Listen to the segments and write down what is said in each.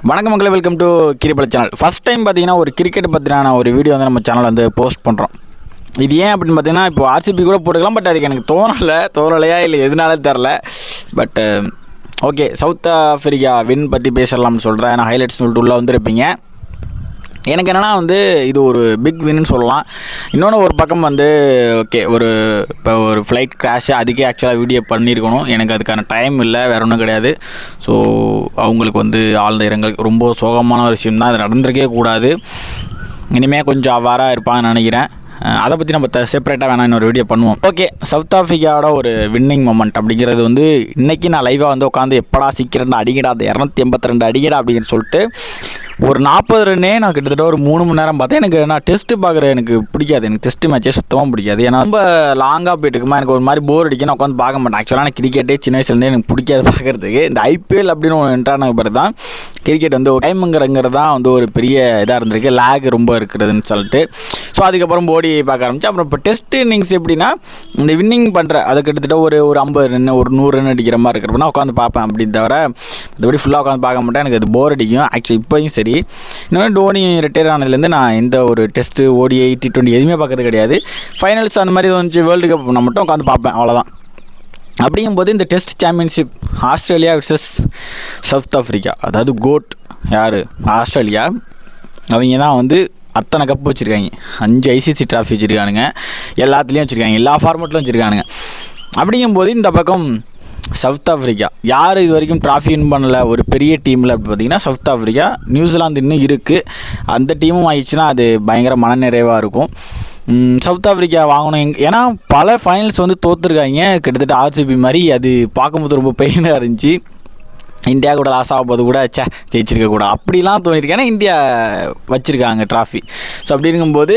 வணக்கம் மக்களே, welcome to கிரிபல சேனல். ஃபஸ்ட் டைம் பார்த்தீங்கன்னா ஒரு கிரிக்கெட் பற்றின ஒரு வீடியோ வந்து நம்ம சேனல் வந்து போஸ்ட் பண்ணுறோம். இது ஏன் அப்படின்னு பார்த்தீங்கன்னா, இப்போ ஆர்சிபி கூட போட்டுக்கலாம், பட் அதுக்கு எனக்கு தோணலையா இல்லை எதுனால தெரில. But okay, south Africa win பற்றி பேசலாம்னு சொல்கிறேன். நான் ஹைலைட்ஸ் சொல்லிட்டு உள்ளே வந்துருப்பீங்க. எனக்கு என்னென்னா வந்து இது ஒரு பிக் வின்னு சொல்லலாம். இன்னொன்று ஒரு பக்கம் வந்து ஓகே, இப்போ ஒரு ஃப்ளைட் கிராஷ், அதுக்கே ஆக்சுவலாக வீடியோ பண்ணியிருக்கணும். எனக்கு அதுக்கான டைம் இல்லை, வேறு ஒன்றும் கிடையாது. ஸோ அவங்களுக்கு வந்து ஆழ்ந்த இரங்கல். ரொம்ப சோகமான ஒரு விஷயம் தான், அது நடந்திருக்கே கூடாது. இனிமேல் கொஞ்சம் அவ்வாறாக இருப்பாங்கன்னு நினைக்கிறேன். அதை பற்றி நம்ம செப்பரேட்டாக வேணாம் இன்னொரு வீடியோ பண்ணுவோம். ஓகே, சவுத் ஆஃப்ரிக்காவோட ஒரு வின்னிங் மொமெண்ட் அப்படிங்கிறது வந்து இன்றைக்கி நான் லைவாக வந்து உட்காந்து எப்படா சீக்கிரம் அடிக்கடா, அந்த 282 அடிக்கடா அப்படின்னு சொல்லிட்டு ஒரு 40 ரன்னே நான் கிட்டத்தட்ட ஒரு 3 மணி நேரம் பார்த்தேன். நான் டெஸ்ட்டு பார்க்குற எனக்கு பிடிக்காது. எனக்கு டெஸ்ட்டு மேட்சே சுத்தமாக பிடிக்காது. ஏன்னா ரொம்ப லாங்காக போயிட்டு இருக்குமா, எனக்கு ஒரு மாதிரி போர் அடிக்கும். நான் உட்காந்து பார்க்க மாட்டேன். ஆக்சுவலாக நான் கிரிக்கெட்டே சின்ன வயசுலேருந்தே எனக்கு பிடிக்காது பார்க்குறதுக்கு. இந்த ஐபிஎல் அப்படின்னு ஒன்று என்ட்ரான பிறகு தான் கிரிக்கெட் வந்து டைமுங்கிறங்கிறது தான் வந்து ஒரு பெரிய இதாக இருந்திருக்கு. லேக் ரொம்ப இருக்கிறதுன்னு சொல்லிட்டு ஸோ அதுக்கப்புறம் போடி பார்க்க ஆரம்பிச்சு. அப்புறம் இப்போ டெஸ்ட் இன்னிங்ஸ் எப்படின்னா, இந்த வின்னிங் பண்ணுற அதை கிட்டத்தட்ட ஒரு 50 ரன், ஒரு 100 ரன் அடிக்கிற மாதிரி இருக்கிறப்பனா உட்காந்து பார்ப்பேன். அப்படின்னு தவிர மற்றபடி ஃபுல்லாக உட்காந்து பார்க்க மாட்டேன். எனக்கு அது போர் அடிக்கும். ஆக்சுவலி இப்போயும் சரி, இன்னொன்று டோனி ரிட்டையர் ஆனதுலேருந்து நான் எந்த ஒரு டெஸ்ட்டு, ODI, T20 எதுவுமே பார்க்கறது கிடையாது. ஃபைனல்ஸ் அந்த மாதிரி வந்து வேர்ல்டு கப் நான் மட்டும் உட்காந்து பார்ப்பேன், அவ்வளோதான். அப்படிங்கும்போது இந்த test championship Australia versus south Africa, அதாவது கோட் யார், ஆஸ்திரேலியா. அவங்க தான் வந்து அத்தனை கப் வச்சுருக்காங்க. 5 ICC ட்ராஃபி வச்சுருக்கானுங்க. எல்லாத்துலேயும் வச்சுருக்காங்க, எல்லா ஃபார்மெட்லையும் வச்சுருக்கானுங்க. அப்படிங்கும்போது இந்த பக்கம் சவுத் ஆஃப்ரிக்கா யார் இது வரைக்கும் ட்ராஃபி வின் பண்ணலை ஒரு பெரிய டீமில் அப்படி பார்த்திங்கன்னா சவுத் ஆஃப்ரிக்கா. நியூசிலாந்து இன்னும் இருக்குது. அந்த டீமும் ஆயிடுச்சுன்னா அது பயங்கர மனநிறைவாக இருக்கும். சவுத் ஆஃப்ரிக்கா வாங்கணும். ஏன்னா பல ஃபைனல்ஸ் வந்து தோற்றுருக்காங்க, கிட்டத்தட்ட ஆர்சிபி மாதிரி. அது பார்க்கும்போது ரொம்ப பெயினாக இருந்துச்சு. இந்தியா கூட லாஸ் ஆகும்போது கூட ஜெயிச்சிருக்க கூட அப்படிலாம் தோணிருக்கு. ஏன்னா இந்தியா வச்சுருக்காங்க ட்ராஃபி. ஸோ அப்படி இருக்கும்போது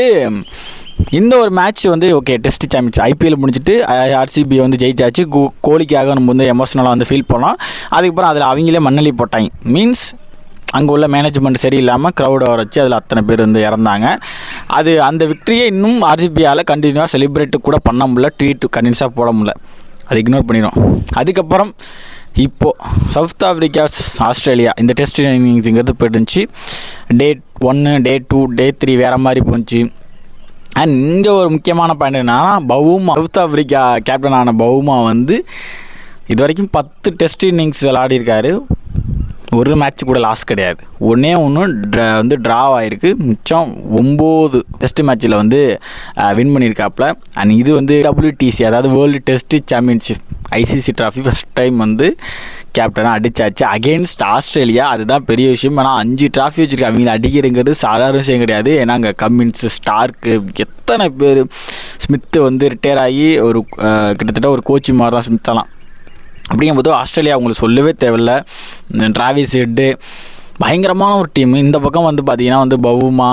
இந்த ஒரு மேட்ச் வந்து ஓகே, டெஸ்ட் சாம்பியன்ஸ் IPL முடிச்சுட்டு ஆர்சிபி வந்து ஜெயிச்சாச்சு. கோலிக்காக நம்ம வந்து எமோஷனலாக வந்து ஃபீல் பண்ணோம். அதுக்கப்புறம் அதில் அவங்களே மண்ணலி போட்டாங்க. மீன்ஸ் அங்கே உள்ள மேனேஜ்மெண்ட் சரியில்லாமல் க்ரௌடை வச்சு அதில் அத்தனை பேர் வந்து இறந்தாங்க. அந்த விக்டரியை இன்னும் ஆர்சிபியால் கண்டினியூவாக செலிப்ரேட் கூட பண்ண முடியல, ட்வீட் கண்டினியூஸாக போட முடியல, அது இக்னோர் பண்ணிடும். அதுக்கப்புறம் இப்போது சவுத் ஆஃப்ரிக்கா ஆஸ்திரேலியா இந்த டெஸ்ட் இன்னிங்ஸுங்கிறது போயிட்டுருந்துச்சு. Day 1, Day 2, Day 3 வேறு மாதிரி போச்சு. அண்ட் இங்கே ஒரு முக்கியமான பாயிண்ட் என்னன்னா, பவுமா, சவுத் ஆஃப்ரிக்கா கேப்டனான பவுமா வந்து இது வரைக்கும் 10 டெஸ்ட் இன்னிங்ஸ் விளையாடிருக்காரு. ஒரு மேட்ச் கூட லாஸ் கிடையாது. ஒன்று வந்து ட்ராவ் ஆகிருக்கு. மிச்சம் 9 டெஸ்ட் மேட்ச்சில் வந்து வின் பண்ணியிருக்காப்புல. அண்ட் இது வந்து WTC, அதாவது world test championship ICC trophy first time வந்து கேப்டனாக அடித்தாச்சு அகெயின்ஸ்ட் ஆஸ்திரேலியா. அதுதான் பெரிய விஷயம். ஆனால் 5 ட்ராஃபி வச்சுருக்காங்க. அவங்கள அடிக்கிறங்கிறது சாதாரண விஷயம் கிடையாது. ஏன்னா அங்கே கம்மின்ஸ், ஸ்டார்க்கு, எத்தனை பேர், ஸ்மித்து வந்து ரிட்டையர் ஆகி ஒரு கிட்டத்தட்ட ஒரு கோச் மாதிரி தான் ஸ்மித்தெல்லாம். அப்படிங்கும்போது ஆஸ்திரேலியா அவங்களுக்கு சொல்லவே தேவையில்லை. டிராவிஸ் ஹெட்டு பயங்கரமான ஒரு டீம். இந்த பக்கம் வந்து பார்த்திங்கன்னா வந்து பவுமா,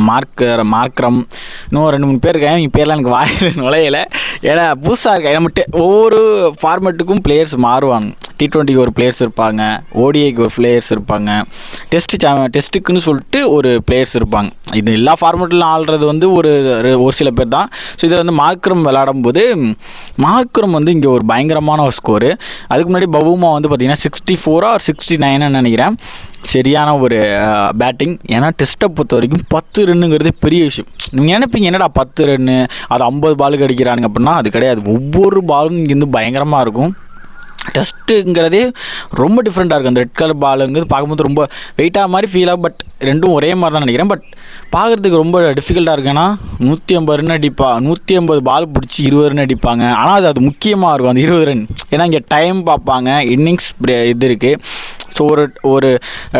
மார்க்ரம், இன்னும் 2-3 பேர் இருக்காங்க. இவங்க பேர்லாம் எனக்கு வாயில் நுழையலை. ஏன்னா புதுசாக இருக்காங்க. நம்ம ஒவ்வொரு ஃபார்மேட்டுக்கும் பிளேயர்ஸ் மாறுவாங்க. T20க்கு ஒரு பிளேயர்ஸ் இருப்பாங்க, ODIக்கு ஒரு பிளேயர்ஸ் இருப்பாங்க, டெஸ்ட்டுக்குன்னு சொல்லிட்டு ஒரு பிளேயர்ஸ் இருப்பாங்க. இது எல்லா ஃபார்மேட்டிலும் ஆள்றது வந்து ஒரு சில பேர் தான். ஸோ இதில் வந்து மார்க்ரம் விளையாடும்போது மார்க்ரம் வந்து இங்கே ஒரு பயங்கரமான ஒரு ஸ்கோரு. அதுக்கு முன்னாடி பவுமா வந்து பார்த்திங்கன்னா 64 or 69 நினைக்கிறேன். சரியான ஒரு பேட்டிங். ஏன்னா டெஸ்ட்டை பொறுத்த வரைக்கும் 10 ரன்னுங்கிறது பெரிய விஷயம். நீங்கள் நினைப்பீங்க என்னடா 10 ரன்னு, அது 50 பாலுக்கு அடிக்கிறானுங்க அப்படின்னா அது கிடையாது. ஒவ்வொரு பாலும் இங்கேருந்து பயங்கரமாக இருக்கும். டெஸ்ட்டுங்கிறதே ரொம்ப டிஃப்ரெண்ட்டாக இருக்கும். அந்த ரெட் கலர் பாலுங்கிறது பார்க்கும்போது ரொம்ப வெயிட்டாக மாதிரி ஃபீல் ஆகும். பட் ரெண்டும் ஒரே மாதிரி தான் நினைக்கிறேன். பட் பார்க்குறதுக்கு ரொம்ப டிஃபிகல்ட்டாக இருக்குன்னா 150 ரன் அடிப்பா, 150 பால் பிடிச்சி 20 ரன் அடிப்பாங்க. ஆனால் அது முக்கியமாக இருக்கும் அந்த 20 ரன். ஏன்னா இங்கே டைம் பார்ப்பாங்க, இன்னிங்ஸ் இது இருக்குது. ஸோ ஒரு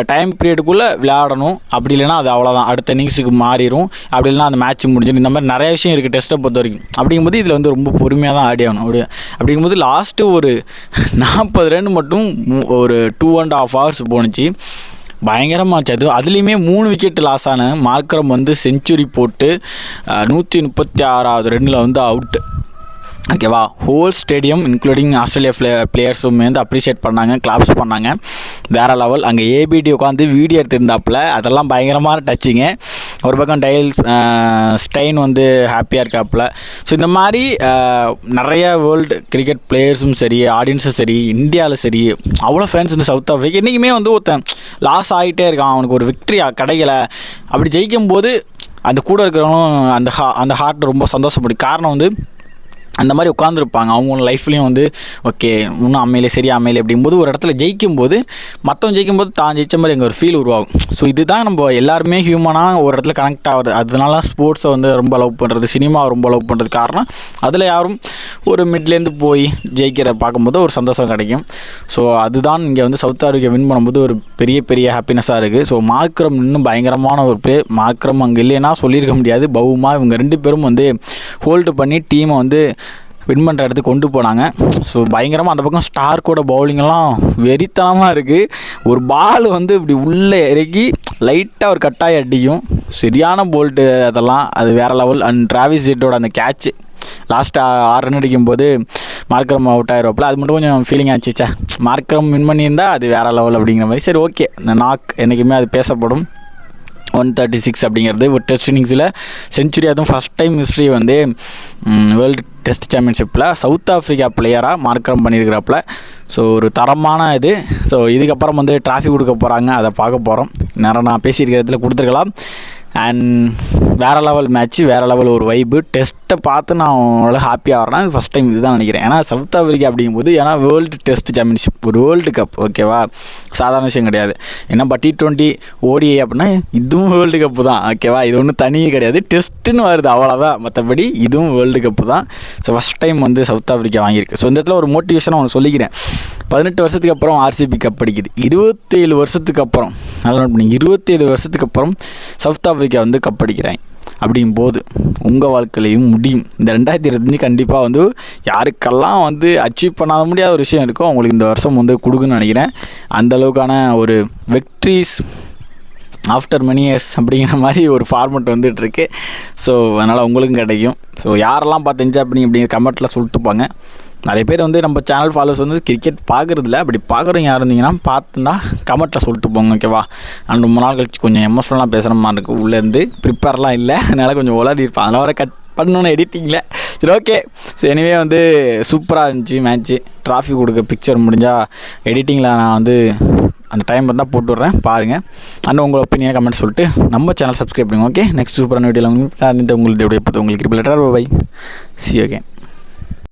டைம் பீரியடுக்குள்ளே விளையாடணும். அப்படி இல்லைனா அது அவ்வளோதான், அடுத்த இன்னிங்ஸுக்கு மாறிடும். அப்படி இல்லைனா அந்த மேட்ச் முடிஞ்சிடும். இந்த மாதிரி நிறைய விஷயம் இருக்குது டெஸ்ட்டை பொறுத்த வரைக்கும். அப்படிங்கும்போது இதில் வந்து ரொம்ப பொறுமையாக தான் ஆடி ஆகணும். அப்படிங்கும்போது லாஸ்ட்டு ஒரு 40 ரன் மட்டும் ஒரு 2.5 hours போணுச்சு. பயங்கரமாக அதுலேயுமே 3 விக்கெட் லாஸ் ஆன மார்க்ரம் வந்து செஞ்சுரி போட்டு 136வது ரன்னில் வந்து அவுட்டு. ஓகேவா, ஹோல் ஸ்டேடியம் இன்க்ளூடிங் ஆஸ்திரேலியா பிளேயர்ஸுமே வந்து அப்ரிஷியேட் பண்ணாங்க, கிளாப்ஸ் பண்ணாங்க. வேறு லெவல். அங்கே ABD உட்காந்து வீடியோ எடுத்திருந்தாப்புல, அதெல்லாம் பயங்கரமான டச்சிங்கு. ஒரு பக்கம் ஸ்டெயின் வந்து ஹாப்பியாக இருக்காப்புல. ஸோ இந்த மாதிரி நிறைய வேர்ல்டு கிரிக்கெட் பிளேயர்ஸும் சரி, ஆடியன்ஸும் சரி, இந்தியாவில் சரி, அவ்வளோ ஃபேன்ஸ் வந்து சவுத் ஆஃப்ரிக்கா. இன்றைக்குமே வந்து ஒருத்தன் லாஸ் ஆகிட்டே இருக்கான், அவனுக்கு ஒரு விக்ட்ரி கிடைக்கல. அப்படி ஜெயிக்கும்போது அந்த கூட இருக்கிறவங்களும் அந்த ஹார்ட் ரொம்ப சந்தோஷப்படும். காரணம் வந்து அந்த மாதிரி உட்காந்துருப்பாங்க அவங்க லைஃப்லேயும் வந்து ஓகே இன்னும் அமையலை சரியா அமையலை அப்படிங்கும்போது ஒரு இடத்துல ஜெயிக்கும்போது மற்றவங்க ஜெயிக்கும்போது தான் ஜெயிச்ச மாதிரி எங்கள் ஒரு ஃபீல் உருவாகும். ஸோ இதுதான் நம்ம எல்லாருமே ஹியூமனாக ஒரு இடத்துல கனெக்ட் ஆகுது. அதனால ஸ்போர்ட்ஸை வந்து ரொம்ப லவ் பண்ணுறது, சினிமாவை ரொம்ப லவ் பண்ணுறது காரணம் அதில் யாரும் ஒரு மிட்லேருந்து போய் ஜெயிக்கிற பார்க்கும்போது ஒரு சந்தோஷம் கிடைக்கும். ஸோ அதுதான் இங்கே வந்து சவுத் ஆஃப்ரிக்கா வின் பண்ணும்போது ஒரு பெரிய ஹாப்பினஸாக இருக்குது. ஸோ மார்க்ரம் இன்னும் பயங்கரமான ஒரு பிளே. மார்க்ரம் அங்கே இல்லைன்னா சொல்லியிருக்க முடியாது. பவுமா இவங்க 2 பேரும் வந்து ஹோல்டு பண்ணி டீமை வந்து வின் பண்ணுற இடத்துக்கு கொண்டு போனாங்க. ஸோ பயங்கரமாக அந்த பக்கம் ஸ்டார்க்கோட பவுலிங்கெல்லாம் வெறித்தனமாக இருக்குது. ஒரு பால் வந்து இப்படி உள்ளே இறக்கி லைட்டாக ஒரு கட்டாயம் அடிக்கும், சரியான போல்ட்டு அதெல்லாம், அது வேறு லெவல். அண்ட் டிராவிஸ் ஹெட்டோட அந்த கேட்ச்சு லாஸ்ட்டு 6 ரன் அடிக்கும்போது மார்க்ரம் அவுட் ஆகிருவாப்பில், அது மட்டும் கொஞ்சம் ஃபீலிங் ஆச்சுச்சா. மார்க்ரம் வின் பண்ணியிருந்தால் அது வேறு லெவல் அப்படிங்கிற மாதிரி. சரி ஓகே, நாக் என்றைக்குமே அது பேசப்படும். 136 அப்படிங்கிறது ஒரு டெஸ்ட் இன்னிங்ஸில் செஞ்சுரி. அதுவும் ஃபஸ்ட் டைம் ஹிஸ்ட்ரி வந்து வேர்ல்டு டெஸ்ட் சாம்பியன்ஷிப்பில் சவுத் ஆஃப்ரிக்கா பிளேயராக மார்க்ரம் பண்ணியிருக்கிறாப்புல. ஸோ ஒரு தரமான இது. ஸோ இதுக்கப்புறம் வந்து ட்ராஃபி கொடுக்க போகிறாங்க, அதை பார்க்க போகிறோம். நேரம் நான் பேசியிருக்கிற இடத்துல கொடுத்துருக்கலாம். அண்ட் வேறு லெவல் மேட்ச்சு, வேறு லெவல் ஒரு வைப்பு. டெஸ்ட்டை பார்த்து நான் அவ்வளோ ஹாப்பியாக வரேன். ஃபஸ்ட் டைம் இதுதான் நினைக்கிறேன். ஏன்னா சவுத் ஆஃப்ரிக்கா அப்படிங்கும்போது ஏன்னா வேர்ல்டு டெஸ்ட் சாம்பியன்ஷிப், ஒரு வேர்ல்டு கப், ஓகேவா, சாதாரண விஷயம் கிடையாது. ஏன்னா T20 ODI அப்படின்னா இதுவும் வேர்ல்டு கப்பு தான், ஓகேவா. இது ஒன்றும் தனியே கிடையாது, டெஸ்ட்டுன்னு வருது அவ்வளோதான். மற்றபடி இதுவும் வேர்ல்டு கப்பு தான். ஸோ ஃபஸ்ட் டைம் வந்து சவுத் ஆஃப்ரிக்கா வாங்கியிருக்கு. ஸோ இந்த இடத்துல ஒரு மோட்டிவேஷனாக ஒன்று சொல்லிக்கிறேன். 18 வருஷத்துக்கு அப்புறம் RCB கப் அடிக்குது. 27 வருஷத்துக்கு அப்புறம், நல்லா நோட் பண்ணி, 27 வருஷத்துக்கு அப்புறம் சவுத் ஆஃப்ரிக்கா வந்து கப் அடிக்கிறாங்க. அப்படிங்கும்போது உங்கள் வாழ்க்கையிலையும் முடியும். இந்த 2025 கண்டிப்பாக வந்து யாருக்கெல்லாம் வந்து அச்சீவ் பண்ணாத முடியாத ஒரு விஷயம் இருக்கோ அவங்களுக்கு இந்த வருஷம் வந்து கொடுக்குன்னு நினைக்கிறேன். அந்தளவுக்கான ஒரு விக்ட்ரிஸ் ஆஃப்டர் many years அப்படிங்கிற மாதிரி ஒரு ஃபார்மெட் வந்துட்டுருக்கு. ஸோ அதனால் உங்களுக்கும் கிடைக்கும். ஸோ யாரெல்லாம் பார்த்து என்ஜாய் பண்ணி அப்படிங்கிற கமெண்ட்டில் சொல்லிட்டுப்பாங்க. நிறைய பேர் வந்து நம்ம சேனல் ஃபாலோவர்ஸ் வந்து கிரிக்கெட் பார்க்குறதில்ல. அப்படி பார்க்குறவங்க யார் இருந்தீங்கன்னா பார்த்துன்னா கமெண்ட்டில் சொல்லிட்டு போங்க, ஓகேவா. நான் ரொம்ப நாள் கழிச்சு கொஞ்சம் எமோஷனலாக பேசுகிற மாதிரி இருக்குது. உள்ளேருந்து ப்ரிப்பேர்லாம் இல்லை, அதனால் கொஞ்சம் உளறியிருப்பேன். அதனால் வர கட் பண்ணணும் எடிட்டிங்கில். சரி ஓகே. ஸோ எனிவே வந்து சூப்பராக இருந்துச்சு மேட்ச்சு. ட்ராஃபி கொடுக்க பிக்சர் முடிஞ்சால் எடிட்டிங்கில் நான் வந்து அந்த டைம் இருந்தால் போட்டு விட்றேன், பாருங்கள். அண்ட் உங்கள் ஒப்பீனியனை கமெண்ட் சொல்லிட்டு நம்ம சேனல் சப்ஸ்கிரைப் பண்ணுங்க. ஓகே, நெக்ஸ்ட் சூப்பரான வீடியோவில் உங்களுக்கு cricket letter. Bye, see you again.